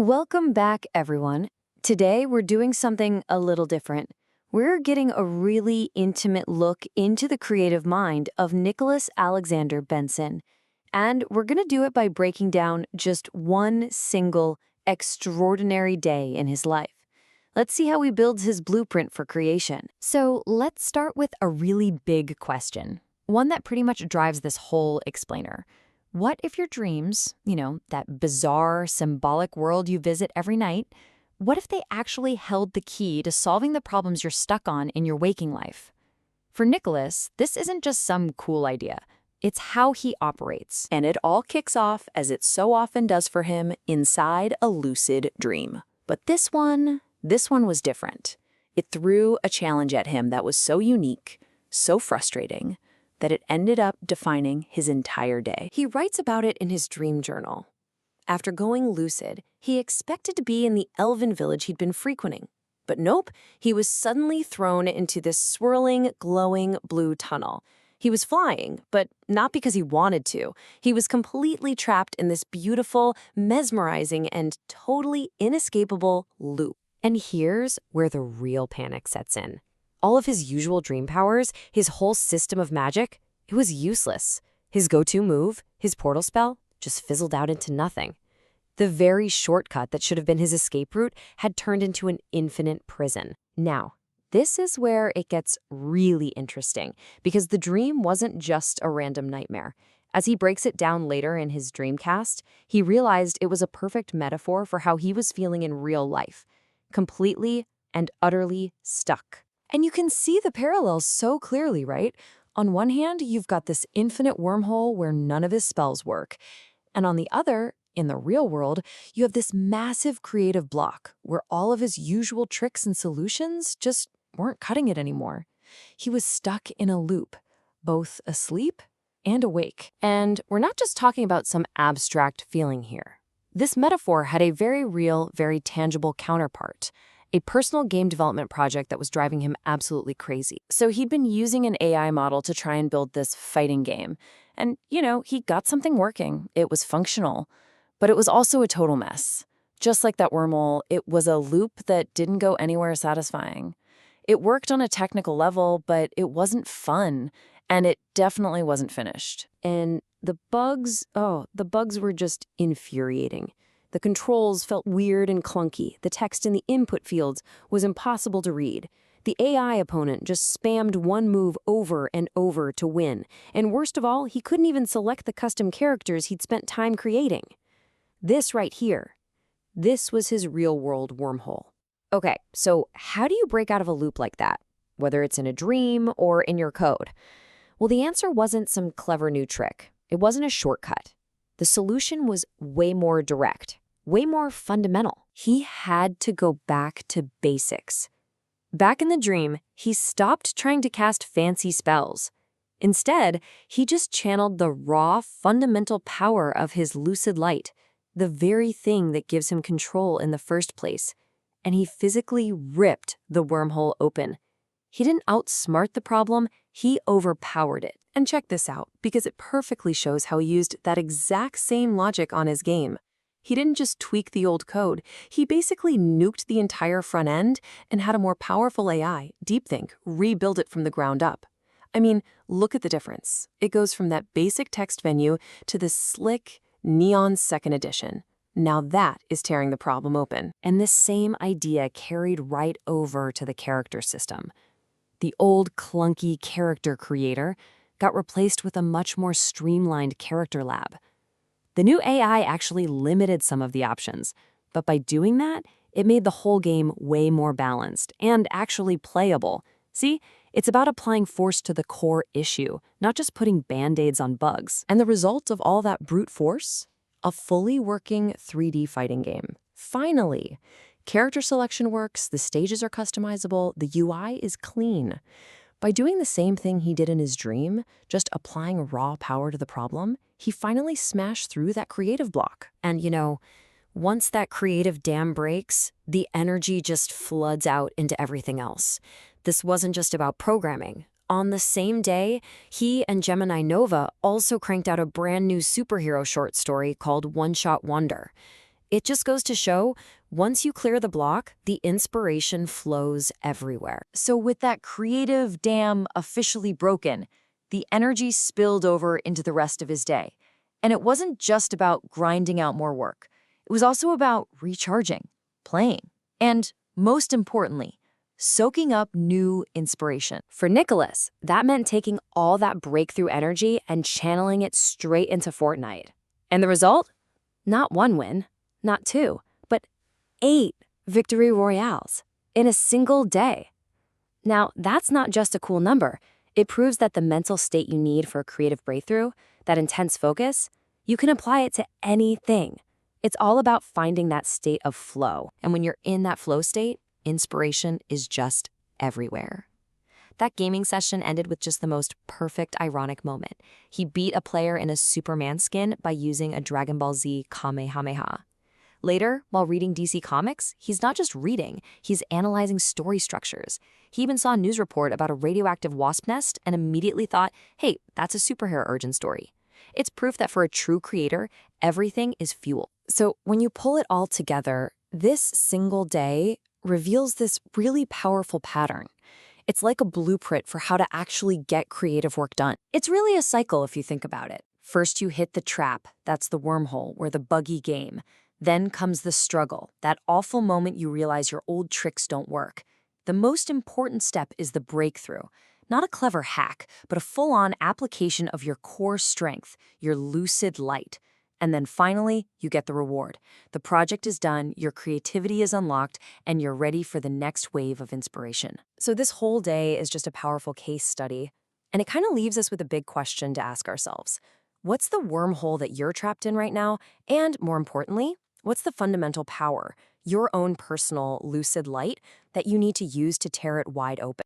Welcome back, everyone. Today, we're doing something a little different. We're getting a really intimate look into the creative mind of Nicholas Alexander Benson. And we're going to do it by breaking down just one single extraordinary day in his life. Let's see how he builds his blueprint for creation. So let's start with a really big question, one that pretty much drives this whole explainer. What if your dreams, that bizarre, symbolic world you visit every night, what if they actually held the key to solving the problems you're stuck on in your waking life? For Nicholas, this isn't just some cool idea. It's how he operates. And it all kicks off, as it so often does for him, inside a lucid dream. But this one was different. It threw a challenge at him that was so unique, so frustrating, that it ended up defining his entire day. He writes about it in his dream journal. After going lucid, he expected to be in the elven village he'd been frequenting. But nope, he was suddenly thrown into this swirling, glowing blue tunnel. He was flying, but not because he wanted to. He was completely trapped in this beautiful, mesmerizing, and totally inescapable loop. And here's where the real panic sets in. All of his usual dream powers, his whole system of magic, it was useless. His go-to move, his portal spell, just fizzled out into nothing. The very shortcut that should have been his escape route had turned into an infinite prison. Now, this is where it gets really interesting, because the dream wasn't just a random nightmare. As he breaks it down later in his dreamcast, he realized it was a perfect metaphor for how he was feeling in real life, completely and utterly stuck. And you can see the parallels so clearly, right? On one hand, you've got this infinite wormhole where none of his spells work. And on the other, in the real world, you have this massive creative block where all of his usual tricks and solutions just weren't cutting it anymore. He was stuck in a loop, both asleep and awake. And we're not just talking about some abstract feeling here. This metaphor had a very real, very tangible counterpart. A personal game development project that was driving him absolutely crazy. So he'd been using an AI model to try and build this fighting game. And, he got something working. It was functional. But it was also a total mess. Just like that wormhole, it was a loop that didn't go anywhere satisfying. It worked on a technical level, but it wasn't fun. And it definitely wasn't finished. And the bugs were just infuriating. The controls felt weird and clunky. The text in the input fields was impossible to read. The AI opponent just spammed one move over and over to win. And worst of all, he couldn't even select the custom characters he'd spent time creating. This right here, this was his real-world wormhole. Okay, so how do you break out of a loop like that, whether it's in a dream or in your code? Well, the answer wasn't some clever new trick. It wasn't a shortcut. The solution was way more direct, way more fundamental. He had to go back to basics. Back in the dream, he stopped trying to cast fancy spells. Instead, he just channeled the raw, fundamental power of his lucid light, the very thing that gives him control in the first place. And he physically ripped the wormhole open. He didn't outsmart the problem, he overpowered it. And check this out, because it perfectly shows how he used that exact same logic on his game. He didn't just tweak the old code, he basically nuked the entire front end and had a more powerful AI, DeepThink, rebuild it from the ground up. I mean, look at the difference. It goes from that basic text venue to this slick, neon second edition. Now that is tearing the problem open. And this same idea carried right over to the character system. The old clunky character creator got replaced with a much more streamlined character lab. The new AI actually limited some of the options, but by doing that, it made the whole game way more balanced and actually playable. See, it's about applying force to the core issue, not just putting band-aids on bugs. And the result of all that brute force? A fully working 3D fighting game. Finally! Character selection works, the stages are customizable, the UI is clean. By doing the same thing he did in his dream, just applying raw power to the problem, he finally smashed through that creative block. And once that creative dam breaks, the energy just floods out into everything else. This wasn't just about programming. On the same day, he and Gemini Nova also cranked out a brand new superhero short story called One Shot Wonder. It just goes to show, once you clear the block, the inspiration flows everywhere. So with that creative dam officially broken, the energy spilled over into the rest of his day. And it wasn't just about grinding out more work. It was also about recharging, playing, and most importantly, soaking up new inspiration. For Nicholas, that meant taking all that breakthrough energy and channeling it straight into Fortnite. And the result? Not one win, not two, but 8 victory royales in a single day. Now, that's not just a cool number. It proves that the mental state you need for a creative breakthrough, that intense focus, you can apply it to anything. It's all about finding that state of flow. And when you're in that flow state, inspiration is just everywhere. That gaming session ended with just the most perfect ironic moment. He beat a player in a Superman skin by using a Dragon Ball Z Kamehameha. Later, while reading DC Comics, he's not just reading, he's analyzing story structures. He even saw a news report about a radioactive wasp nest and immediately thought, hey, that's a superhero origin story. It's proof that for a true creator, everything is fuel. So when you pull it all together, this single day reveals this really powerful pattern. It's like a blueprint for how to actually get creative work done. It's really a cycle if you think about it. First you hit the trap, that's the wormhole, or the buggy game. Then comes the struggle, that awful moment you realize your old tricks don't work. The most important step is the breakthrough. Not a clever hack, but a full-on application of your core strength, your lucid light. And then finally, you get the reward. The project is done, your creativity is unlocked, and you're ready for the next wave of inspiration. So this whole day is just a powerful case study, and it kind of leaves us with a big question to ask ourselves. What's the wormhole that you're trapped in right now? And more importantly, what's the fundamental power, your own personal lucid light, that you need to use to tear it wide open?